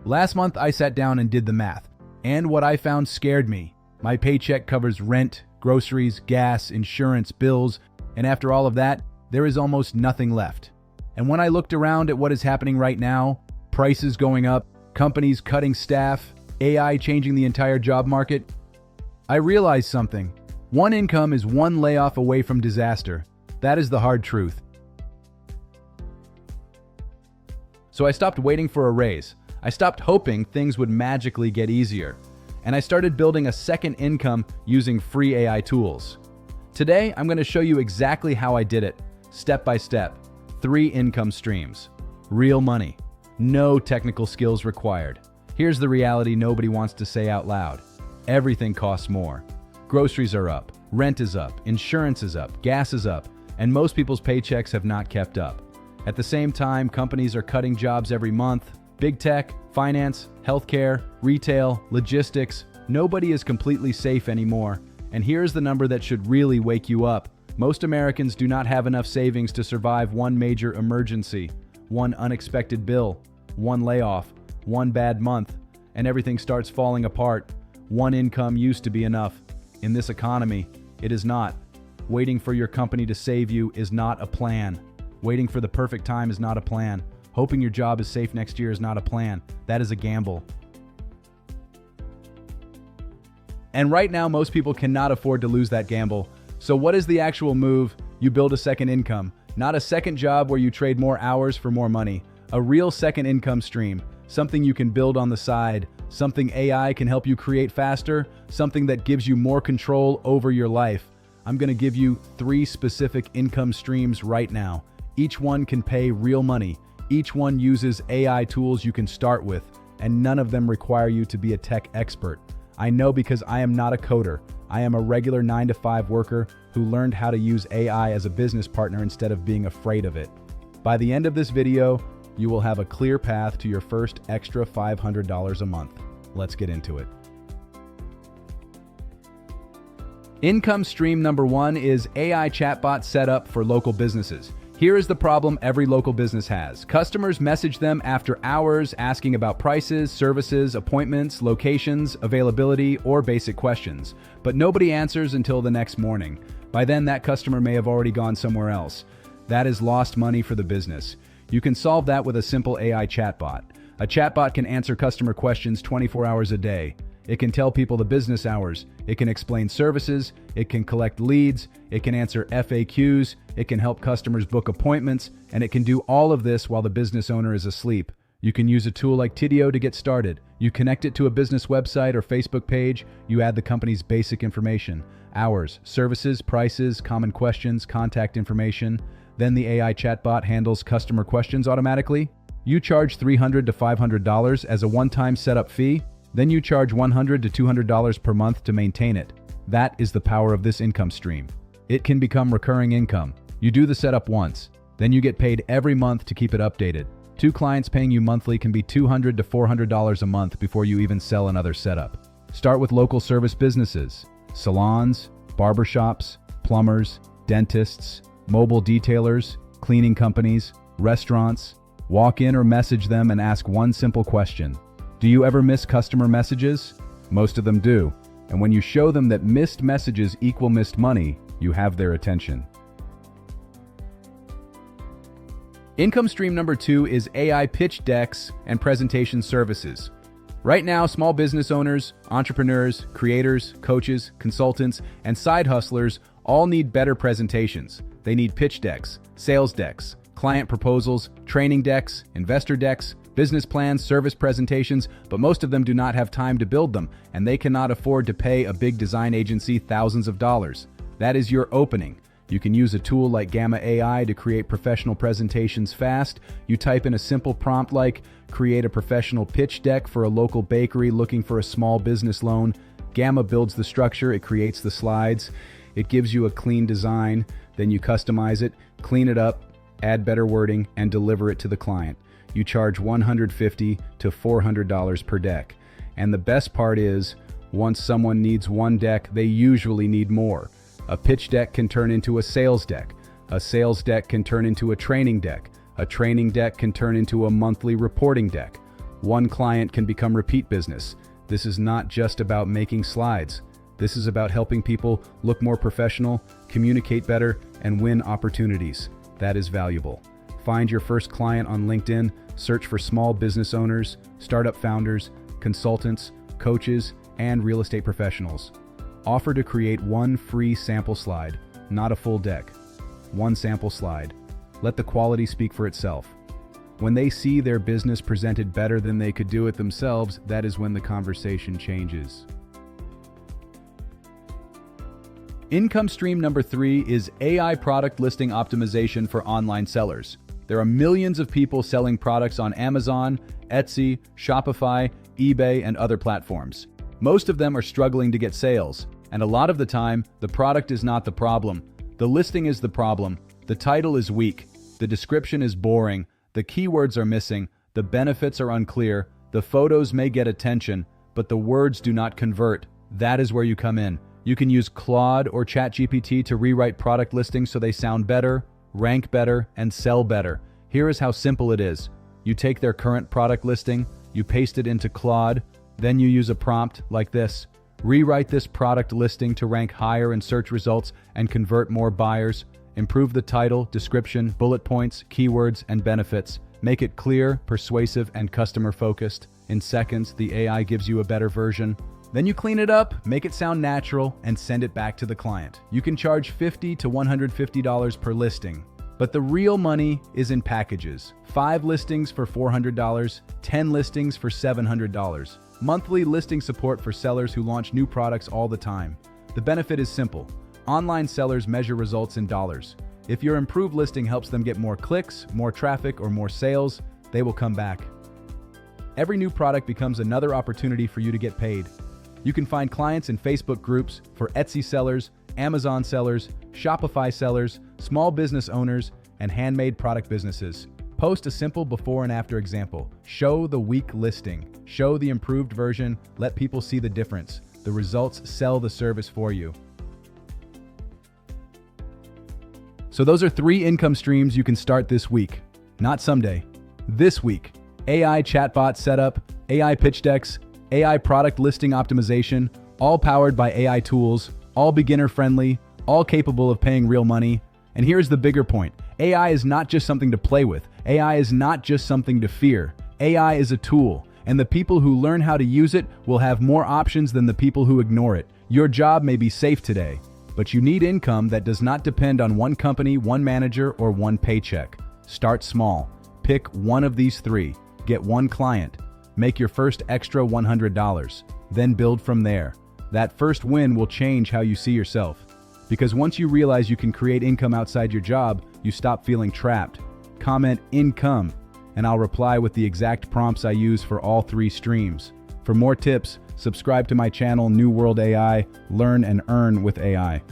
Last month, I sat down and did the math, and what I found scared me. My paycheck covers rent, groceries, gas, insurance, bills, and after all of that, there is almost nothing left. And when I looked around at what is happening right now, prices going up, companies cutting staff, AI changing the entire job market, I realized something. One income is one layoff away from disaster. That is the hard truth. So I stopped waiting for a raise. I stopped hoping things would magically get easier. And I started building a second income using free AI tools. Today, I'm going to show you exactly how I did it, step by step. 3 income streams. Real money. No technical skills required. Here's the reality nobody wants to say out loud. Everything costs more. Groceries are up, rent is up, insurance is up, gas is up, and most people's paychecks have not kept up. At the same time, companies are cutting jobs every month. Big tech, finance, healthcare, retail, logistics, nobody is completely safe anymore. And here's the number that should really wake you up. Most Americans do not have enough savings to survive one major emergency, one unexpected bill, one layoff, one bad month, and everything starts falling apart. One income used to be enough. In this economy, it is not. Waiting for your company to save you is not a plan. Waiting for the perfect time is not a plan. Hoping your job is safe next year is not a plan. That is a gamble. And right now, most people cannot afford to lose that gamble. So what is the actual move? You build a second income. Not a second job where you trade more hours for more money. A real second income stream. Something you can build on the side. Something AI can help you create faster. Something that gives you more control over your life. I'm going to give you 3 specific income streams right now. Each one can pay real money. Each one uses AI tools you can start with, and none of them require you to be a tech expert. I know because I am not a coder. I am a regular 9-to-5 worker who learned how to use AI as a business partner instead of being afraid of it. By the end of this video, you will have a clear path to your first extra $500 a month. Let's get into it. Income stream number 1 is AI chatbot setup for local businesses. Here is the problem every local business has. Customers message them after hours asking about prices, services, appointments, locations, availability, or basic questions. But nobody answers until the next morning. By then, that customer may have already gone somewhere else. That is lost money for the business. You can solve that with a simple AI chatbot. A chatbot can answer customer questions 24 hours a day. It can tell people the business hours. It can explain services. It can collect leads. It can answer FAQs. It can help customers book appointments. And it can do all of this while the business owner is asleep. You can use a tool like Tidio to get started. You connect it to a business website or Facebook page. You add the company's basic information, hours, services, prices, common questions, contact information. Then the AI chatbot handles customer questions automatically. You charge $300 to $500 as a one-time setup fee. Then you charge $100 to $200 per month to maintain it. That is the power of this income stream. It can become recurring income. You do the setup once, then you get paid every month to keep it updated. 2 clients paying you monthly can be $200 to $400 a month before you even sell another setup. Start with local service businesses, salons, barbershops, plumbers, dentists, mobile detailers, cleaning companies, restaurants. Walk in or message them and ask one simple question. Do you ever miss customer messages? Most of them do. And when you show them that missed messages equal missed money, you have their attention. Income stream number 2 is AI pitch decks and presentation services. Right now, small business owners, entrepreneurs, creators, coaches, consultants, and side hustlers all need better presentations. They need pitch decks, sales decks, client proposals, training decks, investor decks, business plans, service presentations, but most of them do not have time to build them, and they cannot afford to pay a big design agency thousands of dollars. That is your opening. You can use a tool like Gamma AI to create professional presentations fast. You type in a simple prompt like, create a professional pitch deck for a local bakery looking for a small business loan. Gamma builds the structure, it creates the slides, it gives you a clean design, then you customize it, clean it up, add better wording, and deliver it to the client. You charge $150 to $400 per deck. And the best part is, once someone needs one deck, they usually need more. A pitch deck can turn into a sales deck. A sales deck can turn into a training deck. A training deck can turn into a monthly reporting deck. One client can become repeat business. This is not just about making slides. This is about helping people look more professional, communicate better, and win opportunities. That is valuable. Find your first client on LinkedIn, search for small business owners, startup founders, consultants, coaches, and real estate professionals. Offer to create one free sample slide, not a full deck. One sample slide. Let the quality speak for itself. When they see their business presented better than they could do it themselves, that is when the conversation changes. Income stream number 3 is AI product listing optimization for online sellers. There are millions of people selling products on Amazon, Etsy, Shopify, eBay, and other platforms. Most of them are struggling to get sales, and a lot of the time, the product is not the problem. The listing is the problem. The title is weak. The description is boring. The keywords are missing. The benefits are unclear. The photos may get attention, but the words do not convert. That is where you come in. You can use Claude or ChatGPT to rewrite product listings so they sound better, rank better, and sell better. Here is how simple it is. You take their current product listing, you paste it into Claude, then you use a prompt like this. Rewrite this product listing to rank higher in search results and convert more buyers. Improve the title, description, bullet points, keywords, and benefits. Make it clear, persuasive, and customer-focused. In seconds, the AI gives you a better version. Then you clean it up, make it sound natural, and send it back to the client. You can charge $50 to $150 per listing. But the real money is in packages. 5 listings for $400, 10 listings for $700. Monthly listing support for sellers who launch new products all the time. The benefit is simple. Online sellers measure results in dollars. If your improved listing helps them get more clicks, more traffic, or more sales, they will come back. Every new product becomes another opportunity for you to get paid. You can find clients in Facebook groups for Etsy sellers, Amazon sellers, Shopify sellers, small business owners, and handmade product businesses. Post a simple before and after example. Show the weak listing. Show the improved version. Let people see the difference. The results sell the service for you. So those are 3 income streams you can start this week. Not someday. This week. AI chatbot setup, AI pitch decks, AI product listing optimization, all powered by AI tools, all beginner-friendly, all capable of paying real money. And here's the bigger point. AI is not just something to play with. AI is not just something to fear. AI is a tool, and the people who learn how to use it will have more options than the people who ignore it. Your job may be safe today, but you need income that does not depend on one company, one manager, or one paycheck. Start small. Pick one of these 3. Get one client. Make your first extra $100. Then build from there. That first win will change how you see yourself. Because once you realize you can create income outside your job, you stop feeling trapped. Comment income, and I'll reply with the exact prompts I use for all 3 streams. For more tips, subscribe to my channel, New World AI. Learn and earn with AI.